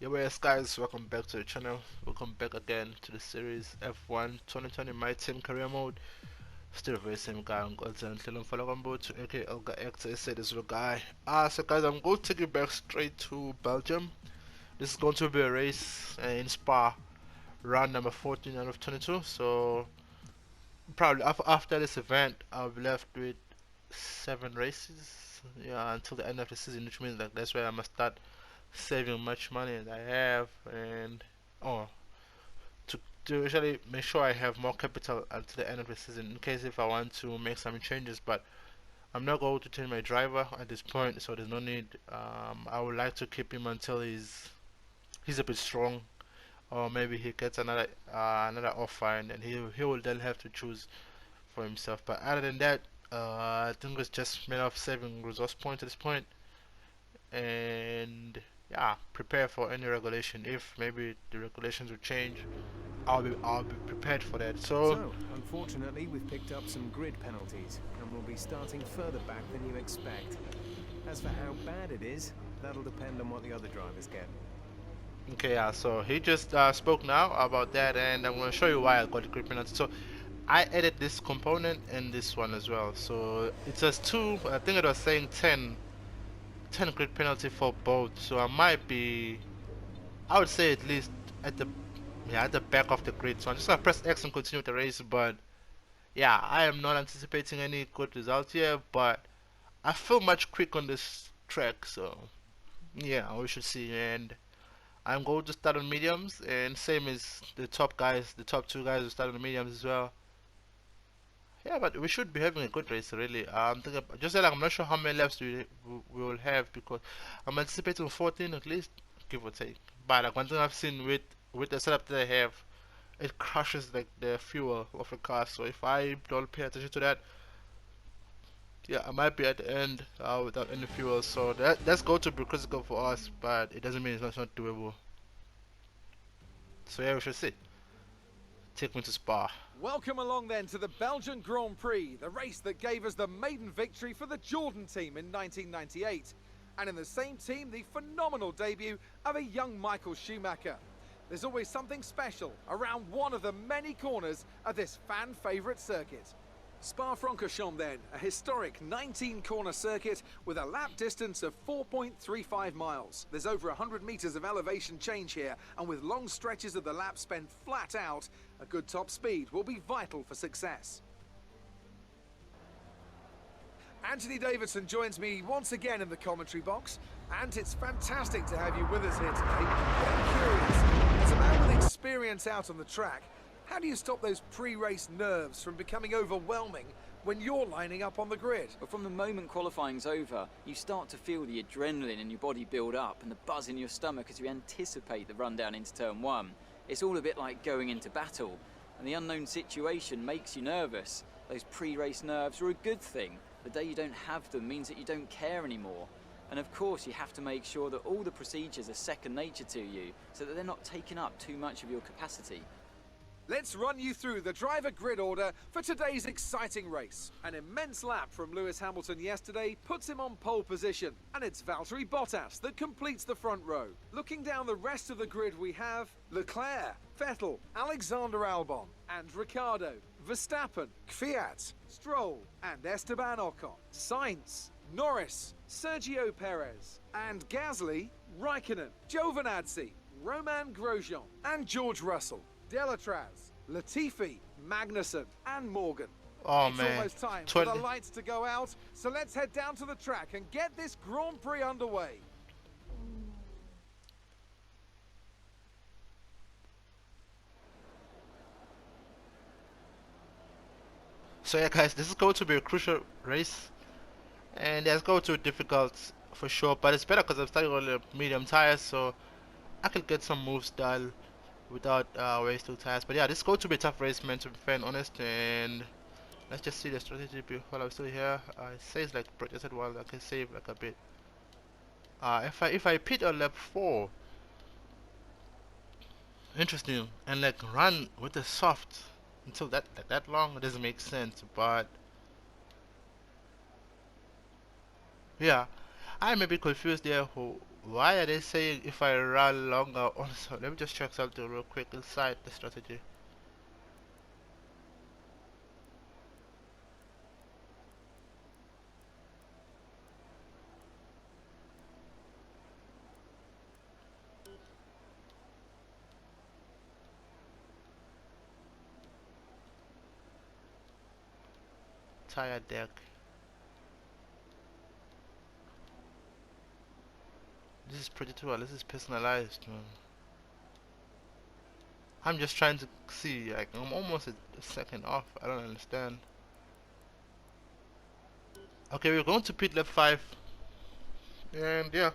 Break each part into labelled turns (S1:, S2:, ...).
S1: Yo, yes guys, welcome back to the channel. Welcome back again to the series F1 2020 My Team Career Mode. Still very same guy, Nkonzenhle Mbuthu, aka Elgaector, I say this little guy. So guys, I'm going to take you back straight to Belgium. This is going to be a race in Spa, round number 14 out of 22. So probably after this event, I'll be left with 7 races. Yeah, until the end of the season, which means that that's where I must start saving much money that I have, and oh, to actually make sure I have more capital until the end of the season in case if I want to make some changes. But I'm not going to change my driver at this point, so there's no need. I would like to keep him until he's a bit strong, or maybe he gets another offer, and then he will then have to choose for himself. But other than that, I think it's just made of saving resource points at this point, and yeah, prepare for any regulation. If maybe the regulations will change, I'll be prepared for that.
S2: So, unfortunately, we've picked up some grid penalties, and we'll be starting further back than you expect. As for how bad it is, that'll depend on what the other drivers get.
S1: Okay, yeah, so he just spoke now about that, and I'm going to show you why I got the grid penalty. So I added this component and this one as well. So it says 2, I think it was saying 10 grid penalty for both. So I would say at least at the back of the grid. So I'm just gonna press X and continue the race. But yeah, I am not anticipating any good results here, but I feel much quick on this track, so yeah, we should see. And I'm going to start on mediums, and same as the top guys, the top 2 guys will start on mediums as well. Yeah, but we should be having a good race, really. I'm thinking, just like I'm not sure how many laps we will have, because I'm anticipating 14 at least, give or take. But like one thing I've seen with the setup that I have, it crushes like the fuel of the car. So if I don't pay attention to that, yeah, I might be at the end without any fuel. So that's going to be critical for us, but it doesn't mean it's not doable. So yeah, we should see. Take me to Spa.
S3: Welcome along then to the Belgian Grand Prix, the race that gave us the maiden victory for the Jordan team in 1998. And in the same team, the phenomenal debut of a young Michael Schumacher. There's always something special around one of the many corners of this fan favourite circuit. Spa-Francorchamps then, a historic 19-corner circuit with a lap distance of 4.35 miles. There's over 100 metres of elevation change here, and with long stretches of the lap spent flat out, a good top speed will be vital for success. Anthony Davidson joins me once again in the commentary box, and it's fantastic to have you with us here today. I'm curious, as a man with experience out on the track, how do you stop those pre-race nerves from becoming overwhelming when you're lining up on the grid?
S4: But from the moment qualifying's over, you start to feel the adrenaline in your body build up and the buzz in your stomach as you anticipate the run down into turn 1. It's all a bit like going into battle, and the unknown situation makes you nervous. Those pre-race nerves are a good thing. The day you don't have them means that you don't care anymore. And of course, you have to make sure that all the procedures are second nature to you, so that they're not taking up too much of your capacity.
S3: Let's run you through the driver grid order for today's exciting race. An immense lap from Lewis Hamilton yesterday puts him on pole position, and it's Valtteri Bottas that completes the front row. Looking down the rest of the grid, we have Leclerc, Vettel, Alexander Albon, and Ricciardo, Verstappen, Kvyat, Stroll, and Esteban Ocon, Sainz, Norris, Sergio Perez, and Gasly, Raikkonen, Giovinazzi, Romain Grosjean, and George Russell. Delatraz, Latifi, Magnussen, and Morgan.
S1: Oh
S3: It's
S1: man,
S3: almost time for the lights to go out, so let's head down to the track and get this Grand Prix underway.
S1: So yeah guys, this is going to be a crucial race, and it's going to be difficult for sure, but it's better because I'm starting on the medium tires, so I can get some moves done without wasting tires. But yeah, this is going to be a tough race, man, to be fair and honest. And let's just see the strategy while I'm still here. It says like protected while I can save like a bit. If I pit on lap 4, interesting, and like run with the soft until that long, it doesn't make sense. But yeah, I may be confused there Why are they saying if I run longer? Also, let me just check something real quick inside the strategy. Tire deck. This is pretty cool. This is personalized, man. I'm just trying to see. Like, I'm almost a second off. I don't understand. Okay, we're going to pit lap 5, and yeah,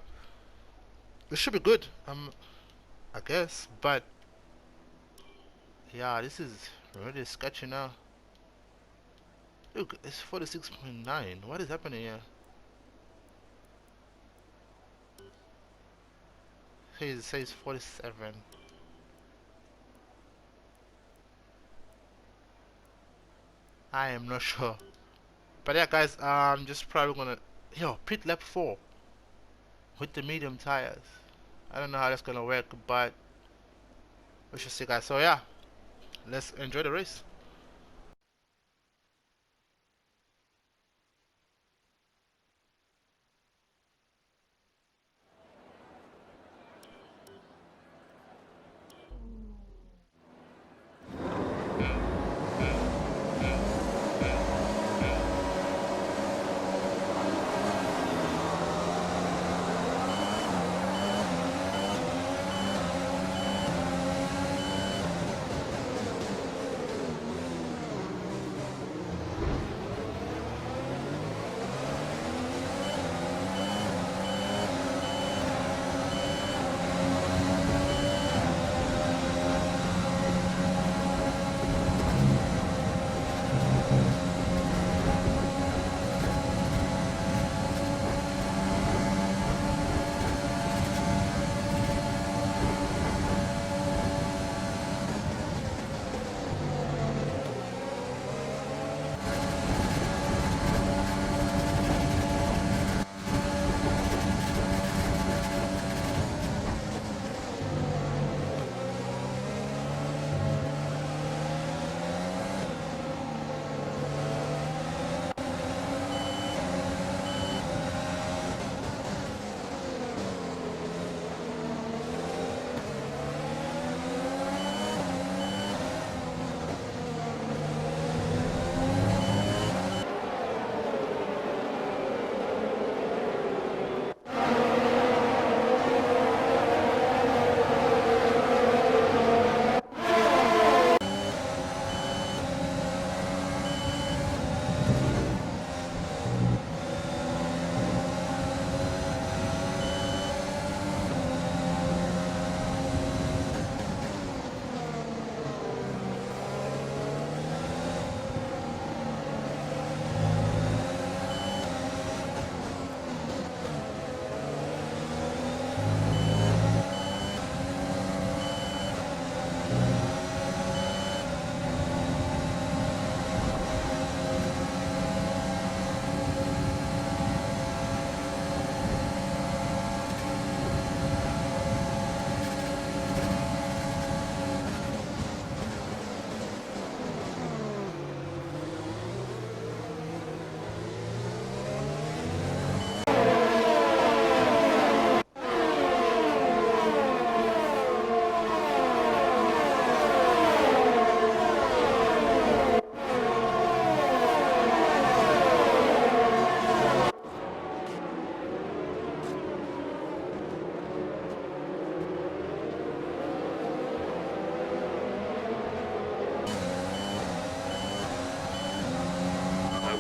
S1: this should be good. I guess, but yeah, this is really sketchy now. Look, it's 46.9. What is happening here? It says 47. I am not sure. But yeah, guys, I'm just probably gonna pit lap 4 with the medium tires. I don't know how that's gonna work, but we shall see, guys. So yeah, let's enjoy the race.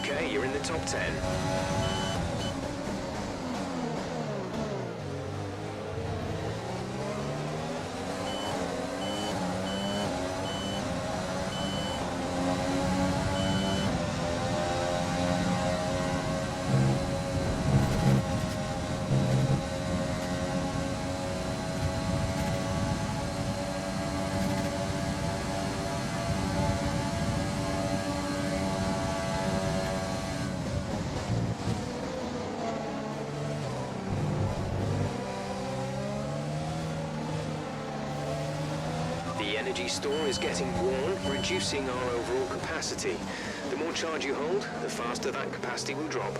S5: Okay, you're in the top 10. The energy store is getting worn, reducing our overall capacity. The more charge you hold, the faster that capacity will drop.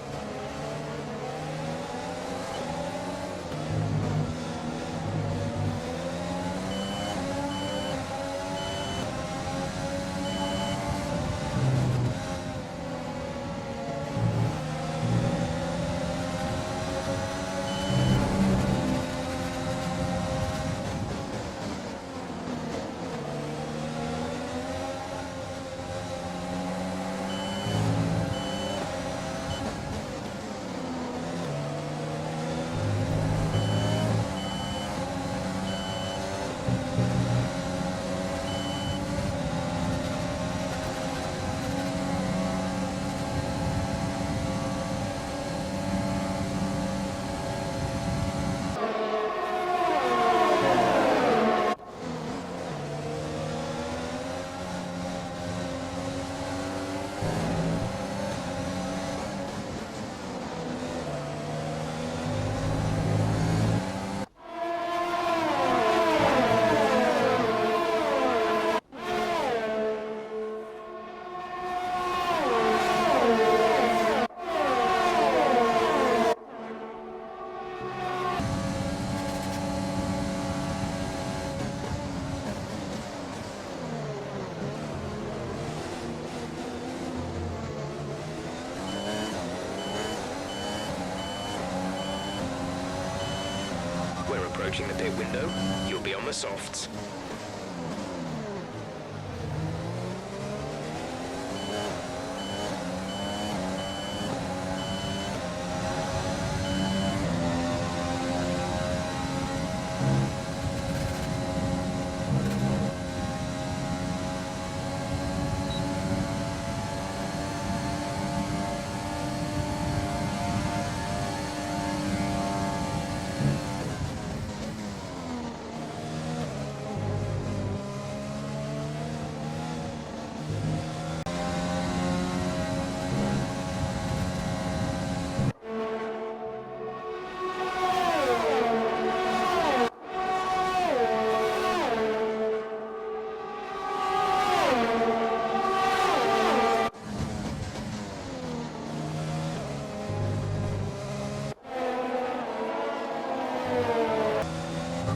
S5: Approaching the pit window, you'll be on the softs.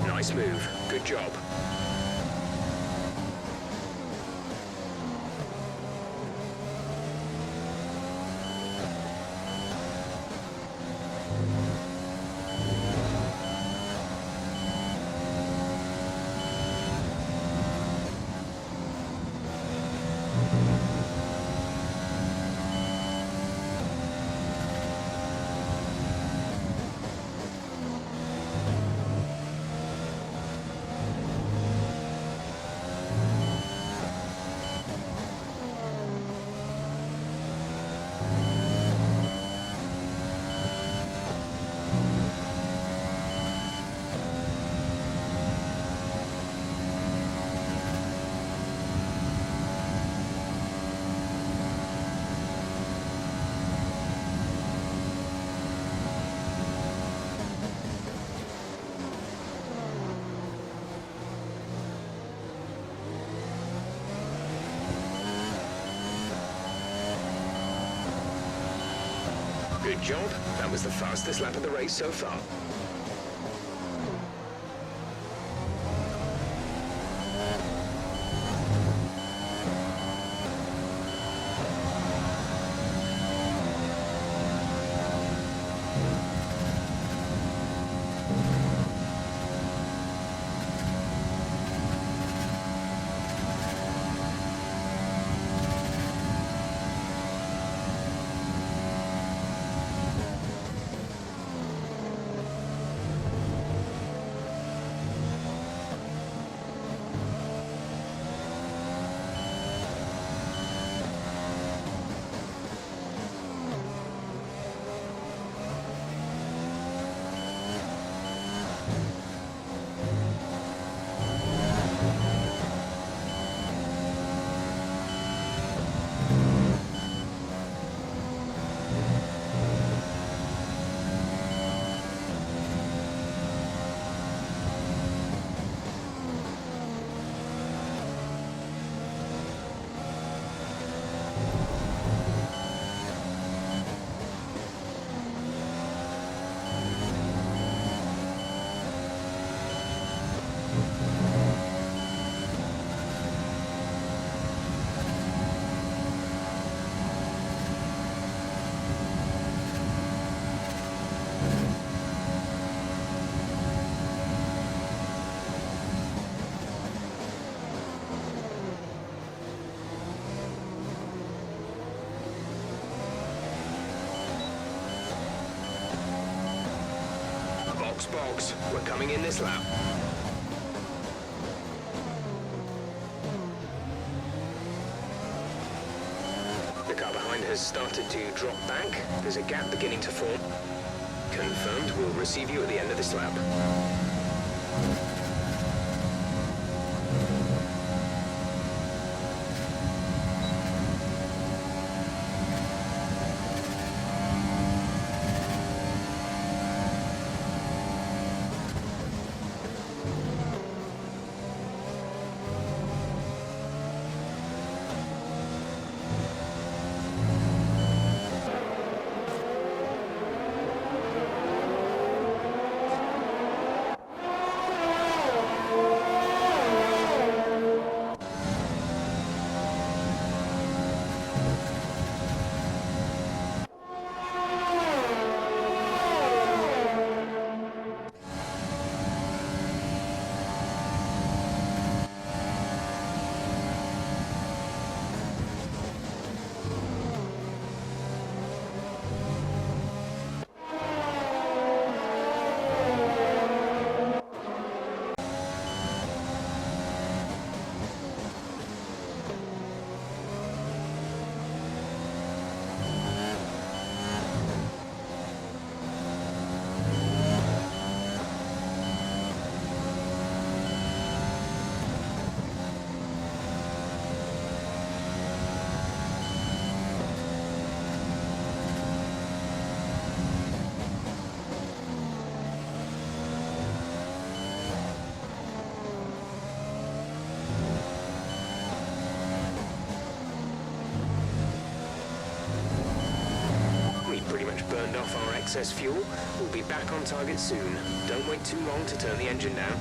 S5: Nice move. Good job. Good job. That was the fastest lap of the race so far. box. We're coming in this lap. The car behind has started to drop back. There's a gap beginning to form. Confirmed. We'll receive you at the end of this lap. Burned off our excess fuel. We'll be back on target soon. Don't wait too long to turn the engine down.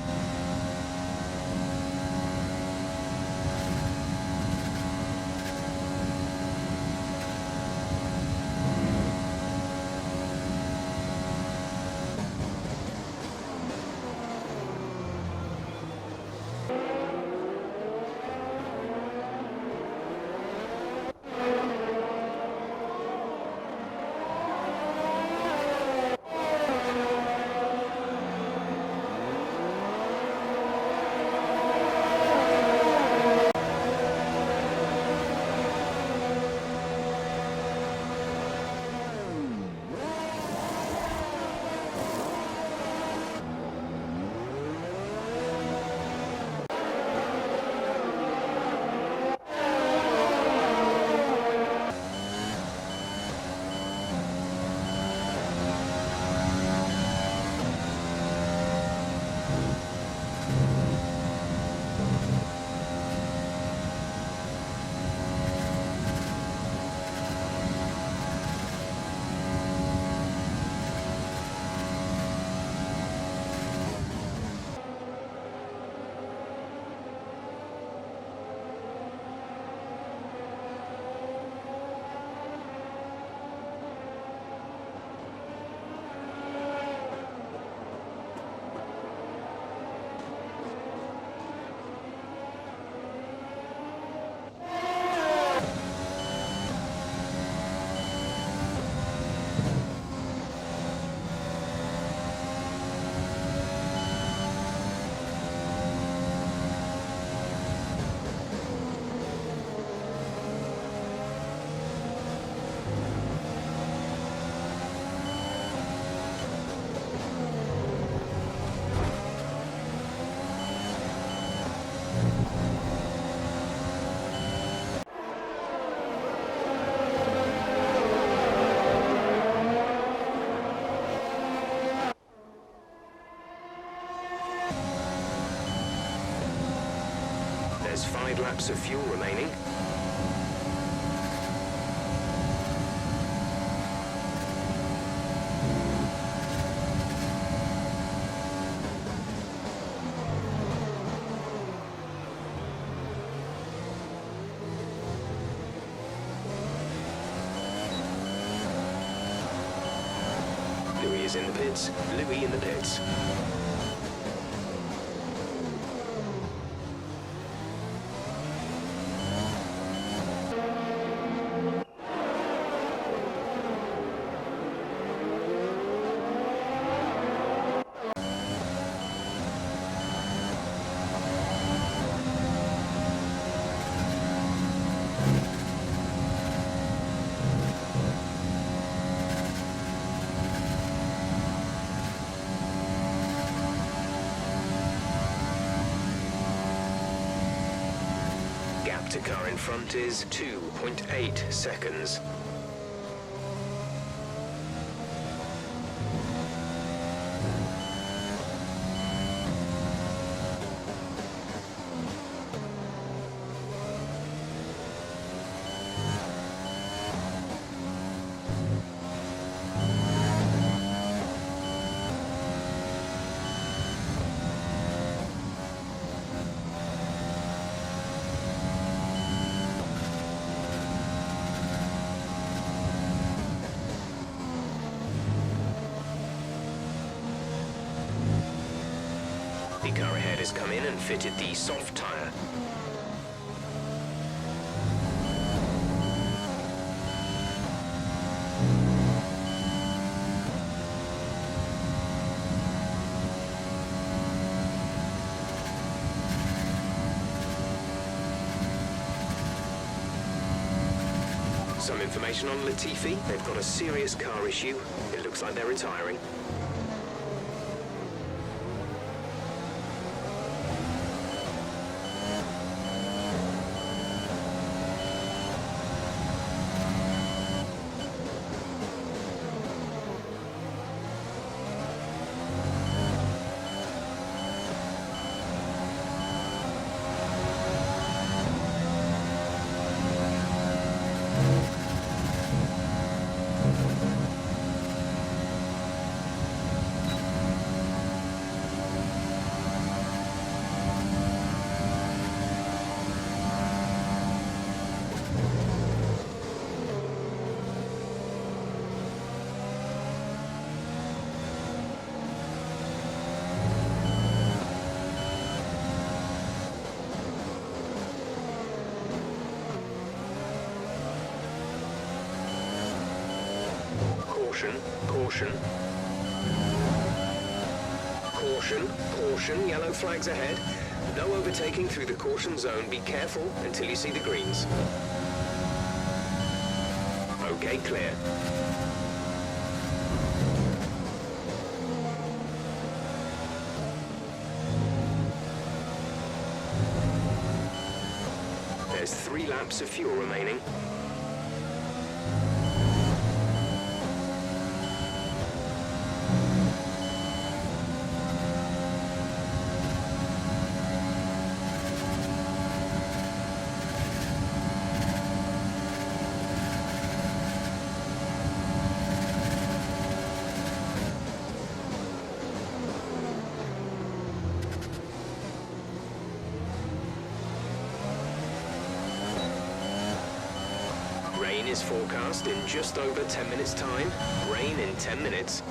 S5: There's 5 laps of fuel remaining. Louis is in the pits. Louis in the pits. to car in front is 2.8 seconds. The car ahead has come in and fitted the soft tyre. Some information on Latifi. They've got a serious car issue. It looks like they're retiring. Caution, caution. Caution, caution, yellow flags ahead. No overtaking through the caution zone. Be careful until you see the greens. Okay, clear. There's 3 laps of fuel remaining. Rain is forecast in just over 10 minutes' time. Rain in 10 minutes.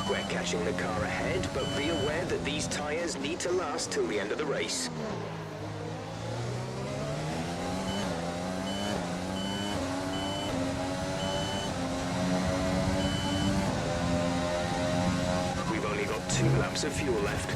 S5: We're catching the car ahead, but be aware that these tyres need to last till the end of the race. 2 laps of fuel left.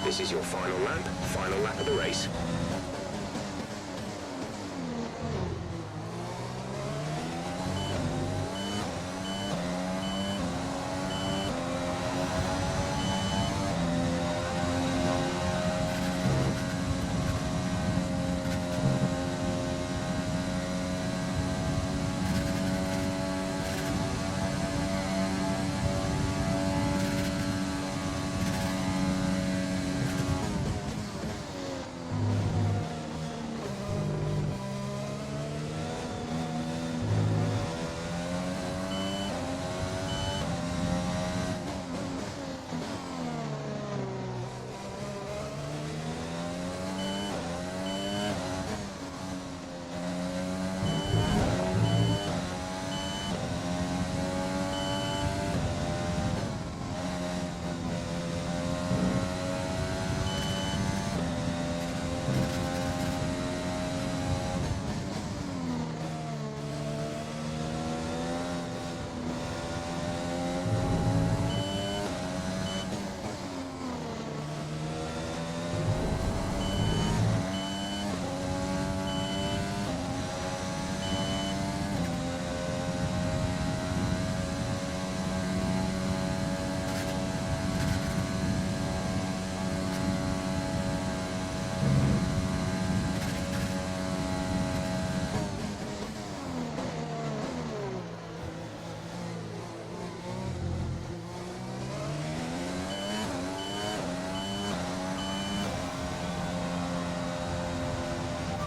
S5: This is your final lap of the race.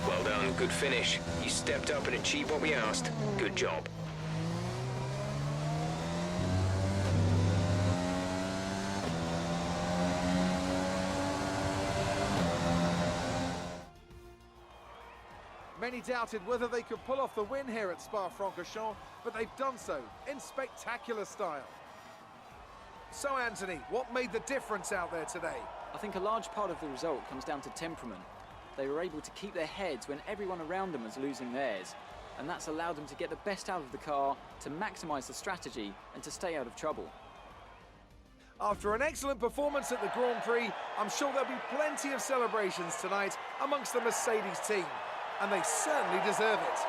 S5: Well done, good finish. You stepped up and achieved what we asked. Good job.
S3: Many doubted whether they could pull off the win here at Spa-Francorchamps, but they've done so in spectacular style. So, Anthony, what made the difference out there today?
S4: I think a large part of the result comes down to temperament. They were able to keep their heads when everyone around them was losing theirs, and that's allowed them to get the best out of the car, to maximise the strategy, and to stay out of trouble.
S3: After an excellent performance at the Grand Prix, I'm sure there'll be plenty of celebrations tonight amongst the Mercedes team, and they certainly deserve it.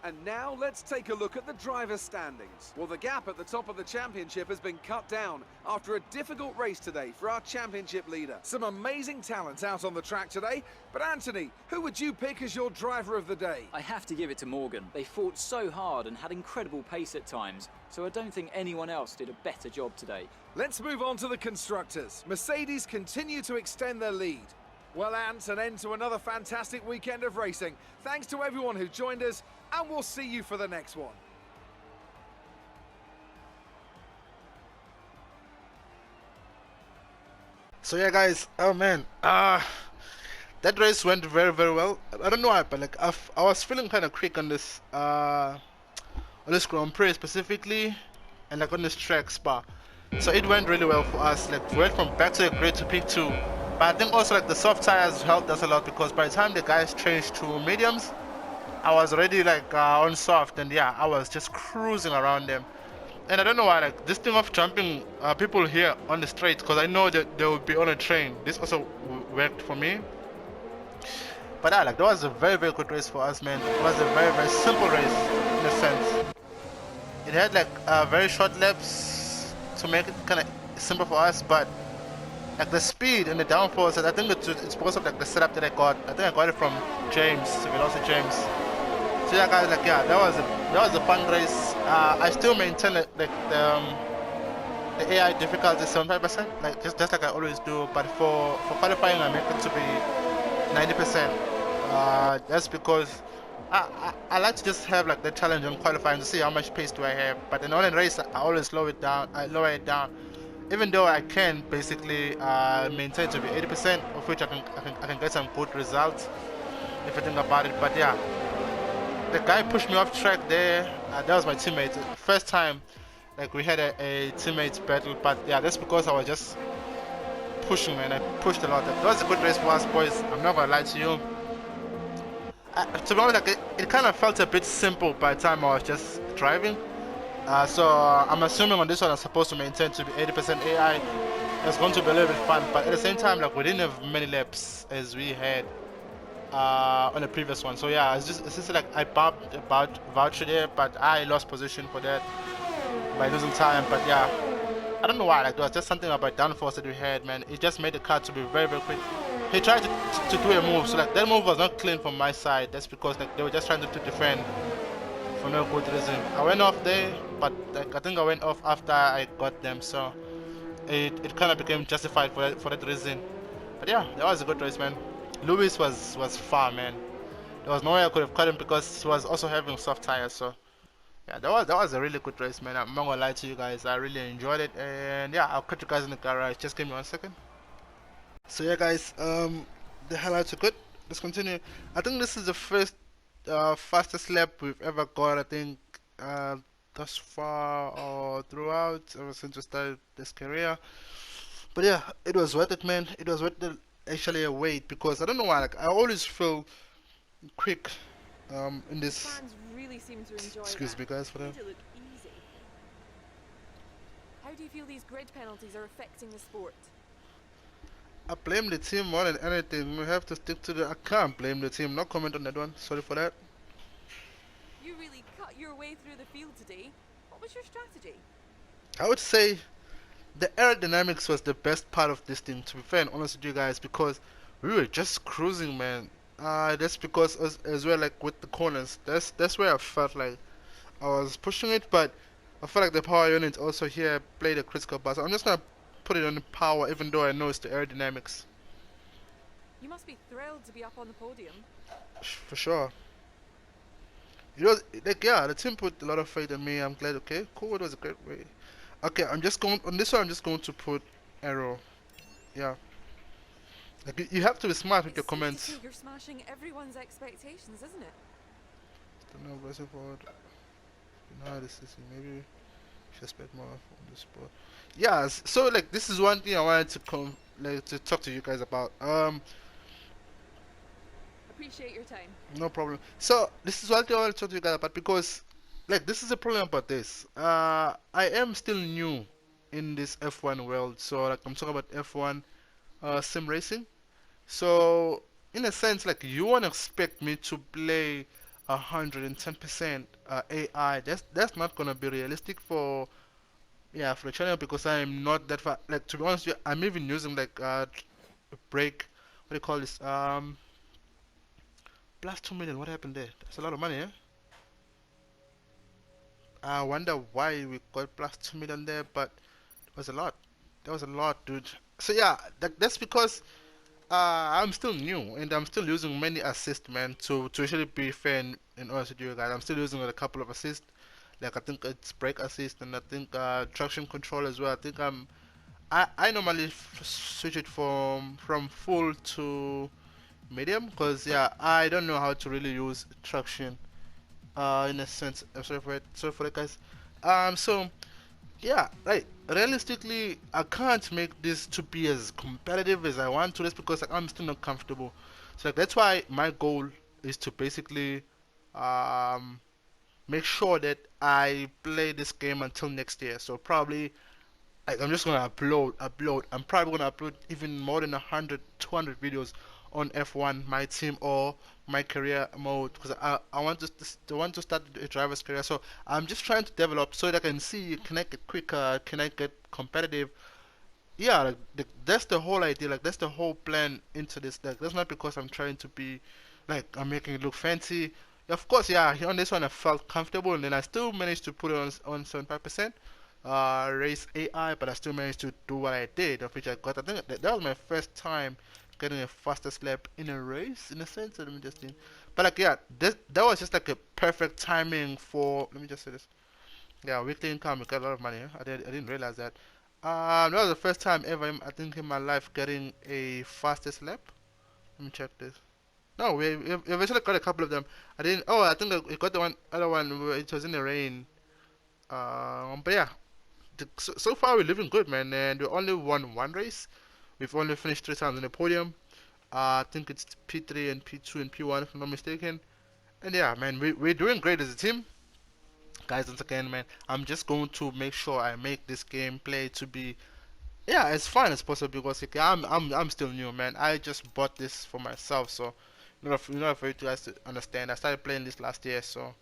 S3: And now let's take a look at the driver's standings. Well, the gap at the top of the championship has been cut down after a difficult race today for our championship leader. Some amazing talent out on the track today, but Anthony, who would you pick as your driver of the day?
S4: I have to give it to Morgan. They fought so hard and had incredible pace at times, so I don't think anyone else did a better job today.
S3: Let's move on to the constructors. Mercedes continue to extend their lead. Well, Ant, an end to another fantastic weekend of racing. Thanks to everyone who joined us, and we'll see you for the next one.
S1: So yeah, guys, oh man, that race went very well. I don't know why, but like I was feeling kind of quick on this Grand Prix specifically, and like on this track Spa. So it went really well for us. Like we went from back to the grid to P2. But I think also like the soft tires helped us a lot, because by the time the guys changed to mediums, I was already like on soft, and yeah, I was just cruising around them. And I don't know why, like this thing of jumping people here on the straight, because I know that they would be on a train. This also worked for me. But like that was a very good race for us, man. It was a very simple race in a sense. It had like very short laps to make it kind of simple for us, but like the speed and the downforce, I think it's because of like the setup that I got. I think I got it from James, Velocity James. So yeah, guys, like yeah, that was a fun race. I still maintain like the AI difficulty 75%, like just like I always do. But for qualifying, I make it to be 90%. That's because I like to just have like the challenge on qualifying to see how much pace do I have. But in on race, I always lower it down. Even though I can basically maintain to be 80%, of which I can get some good results if I think about it. But yeah, the guy pushed me off track there. That was my teammate. First time like we had a teammates battle, but yeah, that's because I was just pushing, man. I pushed a lot. That was a good race for us, boys. I'm not gonna lie to you. To be honest, like it kind of felt a bit simple by the time I was just driving. So I'm assuming on this one I'm supposed to maintain to be 80% AI. It's going to be a little bit fun, but at the same time, like we didn't have many laps as we had on the previous one. So yeah, it's just like I bumped about voucher there, but I lost position for that by losing time. But yeah, I don't know why. Like there was just something about downforce that we had, man. It just made the car to be very quick. He tried to do a move, so like that move was not clean from my side. That's because like they were just trying to defend for no good reason. I went off there, but like I think I went off after I got them, so it kind of became justified for that reason. But yeah, that was a good race, man. Lewis was far, man. There was no way I could have cut him because he was also having soft tires. So yeah, that was a really good race, man. I'm not gonna lie to you guys, I really enjoyed it. And yeah, I'll catch you guys in the garage. Just give me 1 second. So yeah, guys, the highlights are good. Let's continue. I think this is the first fastest lap we've ever got, I think, thus far or throughout, ever since we started this career. But yeah, it was worth it, man. It was worth the actually a wait, because I don't know why, like I always feel quick in this.
S6: Fans really seem to enjoy
S1: Excuse me, guys, for that.
S6: They look easy. How do you feel these grid penalties are affecting the sport?
S1: I blame the team more than anything. We have to stick to the. I can't blame the team. No comment on that one. Sorry for that.
S6: You really cut your way through the field today. What was your strategy?
S1: I would say the aerodynamics was the best part of this thing, to be fair and honest with you guys, because we were just cruising, man. That's because as well, like with the corners, that's where I felt like I was pushing it, but I felt like the power unit also here played a critical part. So I'm just gonna put it on the power, even though I know it's the aerodynamics.
S6: You must be thrilled to be up on the podium.
S1: For sure. It was like, yeah, the team put a lot of faith in me. I'm glad. Okay, cool. It was a great way. Okay, I'm just going on this one. I'm just going to put arrow. Yeah. Like you have to be smart with your comments.
S6: You're smashing everyone's expectations, isn't it?
S1: Don't know, aggressive forward. No, this is maybe should expect more on the spot. Yeah. So like this is one thing I wanted to talk to you guys about.
S6: Appreciate your time.
S1: No problem. So this is what I want to talk to you guys about, because like this is a problem about this. I am still new in this F1 world, so like I'm talking about F1 sim racing. So in a sense, like you won't expect me to play 110% AI. That's not gonna be realistic for, yeah, for the channel, because I'm not that far. Like, to be honest with you, I'm even using like break, what do you call this, plus 2 million. What happened there? That's a lot of money, eh? I wonder why we got plus 2 million there, but it was a lot. That was a lot, dude. So yeah, that's because I'm still new and I'm still using many assists, man. To actually be fair and honest with you guys, I'm still using a couple of assists. Like, I think it's brake assist, and I think traction control as well. I think I normally switch it from full to medium, because yeah, I don't know how to really use traction in a sense. Sorry for it, guys. So yeah, right. Realistically, I can't make this to be as competitive as I want to, just because like, I'm still not comfortable. So like, that's why my goal is to basically um, make sure that I play this game until next year. So probably, like, I'm just gonna upload. I'm probably gonna upload even more than 100, 200 videos on F1, my team, or my career mode, because I want to start a driver's career. So I'm just trying to develop so that I can see, can I get quicker, can I get competitive. Yeah, like, that's the whole idea. Like, that's the whole plan into this. Like, that's not because I'm trying to be like, I'm making it look fancy. Of course, yeah, on this one I felt comfortable, and then I still managed to put it on 75% race AI, but I still managed to do what I did, of which I got. I think that was my first time getting a fastest lap in a race, in a sense. So let me just think. But like, yeah, that was just like a perfect timing for. Let me just say this. Yeah, weekly income. We got a lot of money. Huh? I didn't realize that. That was the first time ever, I think, in my life getting a fastest lap. Let me check this. No, we actually got a couple of them. I didn't. Oh, I think we got the other one where it was in the rain. But yeah, so far we're living good, man. And we only won one race. We've only finished 3 times on the podium. I think it's P3 and P2 and P1, if I'm not mistaken. And yeah, man, we're doing great as a team. Guys, once again, man, I'm just going to make sure I make this gameplay to be, yeah, as fun as possible, because like, I'm still new, man. I just bought this for myself, so not for you guys to understand. I started playing this last year, so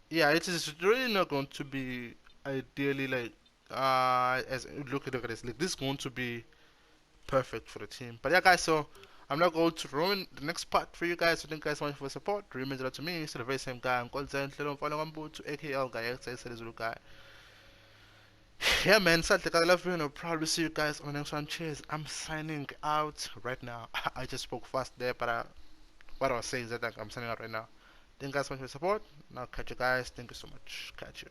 S1: yeah, it is really not going to be ideally like as look at this. Like, this is going to be perfect for the team. But yeah, guys, so I'm not going to ruin the next part for you guys. So thank you guys so much for the support. Remember that to me, it's the very same guy. Nkonzenhle Mbuthu, aka Elgaector, said this little guy. Yeah, man, sadly, I love you, and I'll probably see you guys on the next one. Cheers. I'm signing out right now. I just spoke fast there, but what I was saying is that, like, I'm signing out right now. Thank you guys so much for the support. Now, catch you guys. Thank you so much. Catch you.